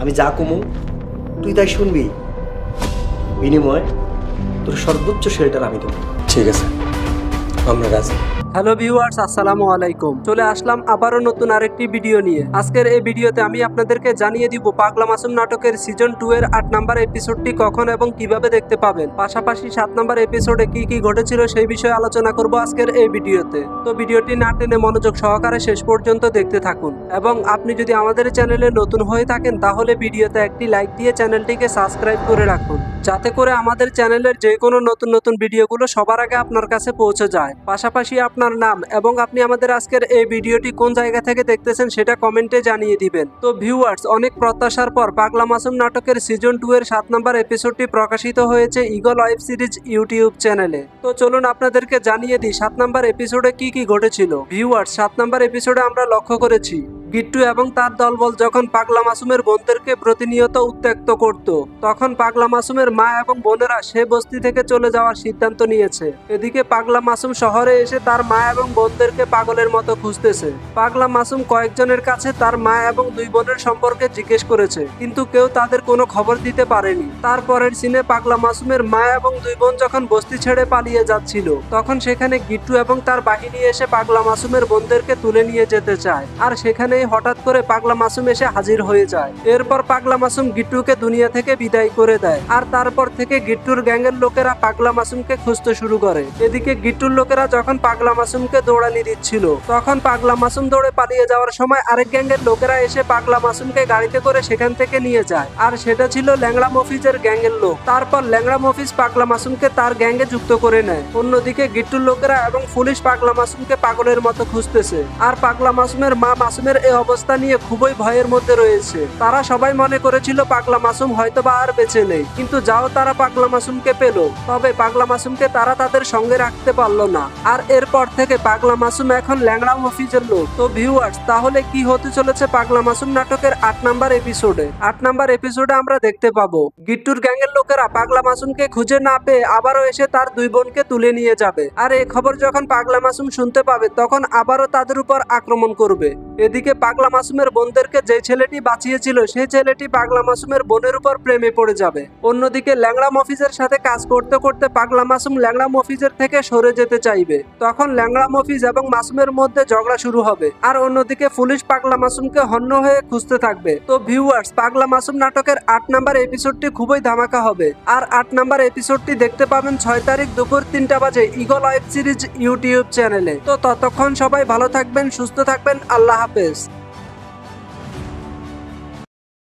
আমি যা কমু তুই তাই শুনবি, বিনিময় তোর সর্বোচ্চ শেল্টার আমি দেবো। ঠিক আছে, আমরা রাজি। হ্যালো ভিউয়ার্স, আসসালামু আলাইকুম। চলে আসলাম আবারও নতুন আরেকটি ভিডিও নিয়ে। আজকের এই ভিডিওতে আমি আপনাদেরকে জানিয়ে দিব পাগলা মাসুম নাটকের সিজন 2 এর 8 নাম্বার এপিসোডটি কখন এবং কিভাবে দেখতে পাবেন। পাশাপাশি 7 নাম্বার এপিসোডে কি কি ঘটেছিল সেই বিষয়ে আলোচনা করব আজকের এই ভিডিওতে। তো ভিডিওটি না টেনে মনোযোগ সহকারে শেষ পর্যন্ত দেখতে থাকুন, এবং আপনি যদি আমাদের চ্যানেলে নতুন হয়ে থাকেন তাহলে ভিডিওতে একটি লাইক দিয়ে চ্যানেলটিকে সাবস্ক্রাইব করে রাখুন, যাতে করে আমাদের চ্যানেলের যে কোনো নতুন নতুন ভিডিওগুলো সবার আগে আপনার কাছে পৌঁছে যায়। পাশাপাশি আপনার নাম এবং আপনি আমাদের আজকের এই ভিডিওটি কোন জায়গা থেকে দেখতেছেন সেটা কমেন্টে জানিয়ে দিবেন। তো ভিউয়ার্স, অনেক প্রত্যাশার পর পাগলা মাসুম নাটকের সিজন 2 এর 7 নম্বর এপিসোডটি প্রকাশিত হয়েছে ঈগল ওয়েব সিরিজ ইউটিউব চ্যানেলে। তো চলুন আপনাদেরকে জানিয়ে দিই 7 নম্বর এপিসোডে কি কি ঘটেছিল। ভিউয়ার্স, 7 নম্বর এপিসোডে আমরা লক্ষ্য করেছি গিট্টু এবং তার দলবল যখন পাগলা মাসুমের বোনদেরকে প্রতিনিয়ত উত্ত্যক্ত করত, তখন পাগলা মাসুমের মা এবং বোনেরা সে বস্তি থেকে চলে যাওয়ার সিদ্ধান্ত নিয়েছে। এদিকে পাগলা মাসুম শহরে এসে তার মা এবং বোনদেরকে পাগলের মতো খুঁজতেছে। পাগলা মাসুম কয়েকজনের কাছে তার মা এবং দুই বোনের সম্পর্কে জিজ্ঞেস করেছে, কিন্তু কেউ তাদের কোনো খবর দিতে পারেনি। তারপরের সিনে পাগলা মাসুমের মা এবং দুই বোন যখন বস্তি ছেড়ে পালিয়ে যাচ্ছিল, তখন সেখানে গিট্টু এবং তার বাহিনী এসে পাগলা মাসুমের বোনদেরকে তুলে নিয়ে যেতে চায়, আর সেখানে হঠাৎ করে পাগলা মাসুম এসে হাজির হয়ে যায়। এরপর পাগলা মাসুম গিট্টুকে দুনিয়া থেকে বিদায় করে দেয়, আর তারপর থেকে গিট্টুর গ্যাংয়ের লোকেরা পাগলা মাসুমকে খুঁজতে শুরু করে। এদিকে গিট্টুর লোকেরা যখন পাগলা মাসুমকে দৌড়ানি দিচ্ছিল, তখন পাগলা মাসুম দৌড়ে পালিয়ে যাওয়ার সময় আরেক গ্যাংয়ের লোকেরা এসে পাগলা মাসুমকে গাড়িতে করে সেখান থেকে নিয়ে যায়, আর সেটা ছিল ল্যাংড়া মফিজের গ্যাংয়ের লোক। তারপর ল্যাংড়া মফিজ পাগলা মাসুমকে তার গ্যাংয়ে যুক্ত করে নেয়। অন্যদিকে গিট্টুর লোকেরা এবং পুলিশ পাগলা মাসুমকে পাগলের মতো খুঁজতেছে, আর পাগলা মাসুমের মা মাসুমের এই অবস্থা নিয়ে খুবই ভয়ের মধ্যে রয়েছে। তারা সবাই মনে করেছিল পাগলা মাসুম হয়তোবা আর বেঁচে নেই, কিন্তু যাও তারা পাগলা মাসুমকে পেল, তবে পাগলা মাসুমকে তারা তাদের সঙ্গে রাখতে পারলো না। আর এরপর থেকে পাগলা মাসুম এখন ল্যাংড়া মফিজের লোক। তো ভিউয়ার্স, তাহলে কি হতে চলেছে পাগলা মাসুম নাটকের 8 নাম্বার এপিসোডে? 8 নাম্বার এপিসোডে আমরা দেখতে পাবো গিট্টুর গ্যাংয়ের লোকেরা পাগলা মাসুমকে খুঁজে না পেয়ে আবারও এসে তার দুই বোনকে তুলে নিয়ে যাবে, আর এই খবর যখন পাগলা মাসুম শুনতে পাবে তখন আবারও তাদের উপর আক্রমণ করবে। এদিকে পাগলা মাসুমের বোনদেরকে যে ছেলেটি বাঁচিয়েছিল সেই ছেলেটি পাগলা মাসুমের বোনের উপর প্রেমে পড়ে যাবে। অন্যদিকে ল্যাংড়া মফিজের সাথে কাজ করতে করতে পাগলা মাসুম ল্যাংড়া মফিজের থেকে সরে যেতে চাইবে। তখন ল্যাংড়া মফিজ এবং মাসুমের মধ্যে ঝগড়া শুরু হবে, আর অন্যদিকে পুলিশ পাগলা মাসুমকে হন্য হয়ে খুঁজতে থাকবে। তো ভিউয়ার্স, পাগলা মাসুম নাটকের 8 নাম্বার এপিসোডটি খুবই ধামাকা হবে, আর 8 নাম্বার এপিসোডটি দেখতে পাবেন 6 তারিখ দুপুর 3টা বাজে ঈগল ওয়েব সিরিজ ইউটিউব চ্যানেলে। তো ততক্ষণ সবাই ভালো থাকবেন, সুস্থ থাকবেন, আল্লাহ হাফেজ।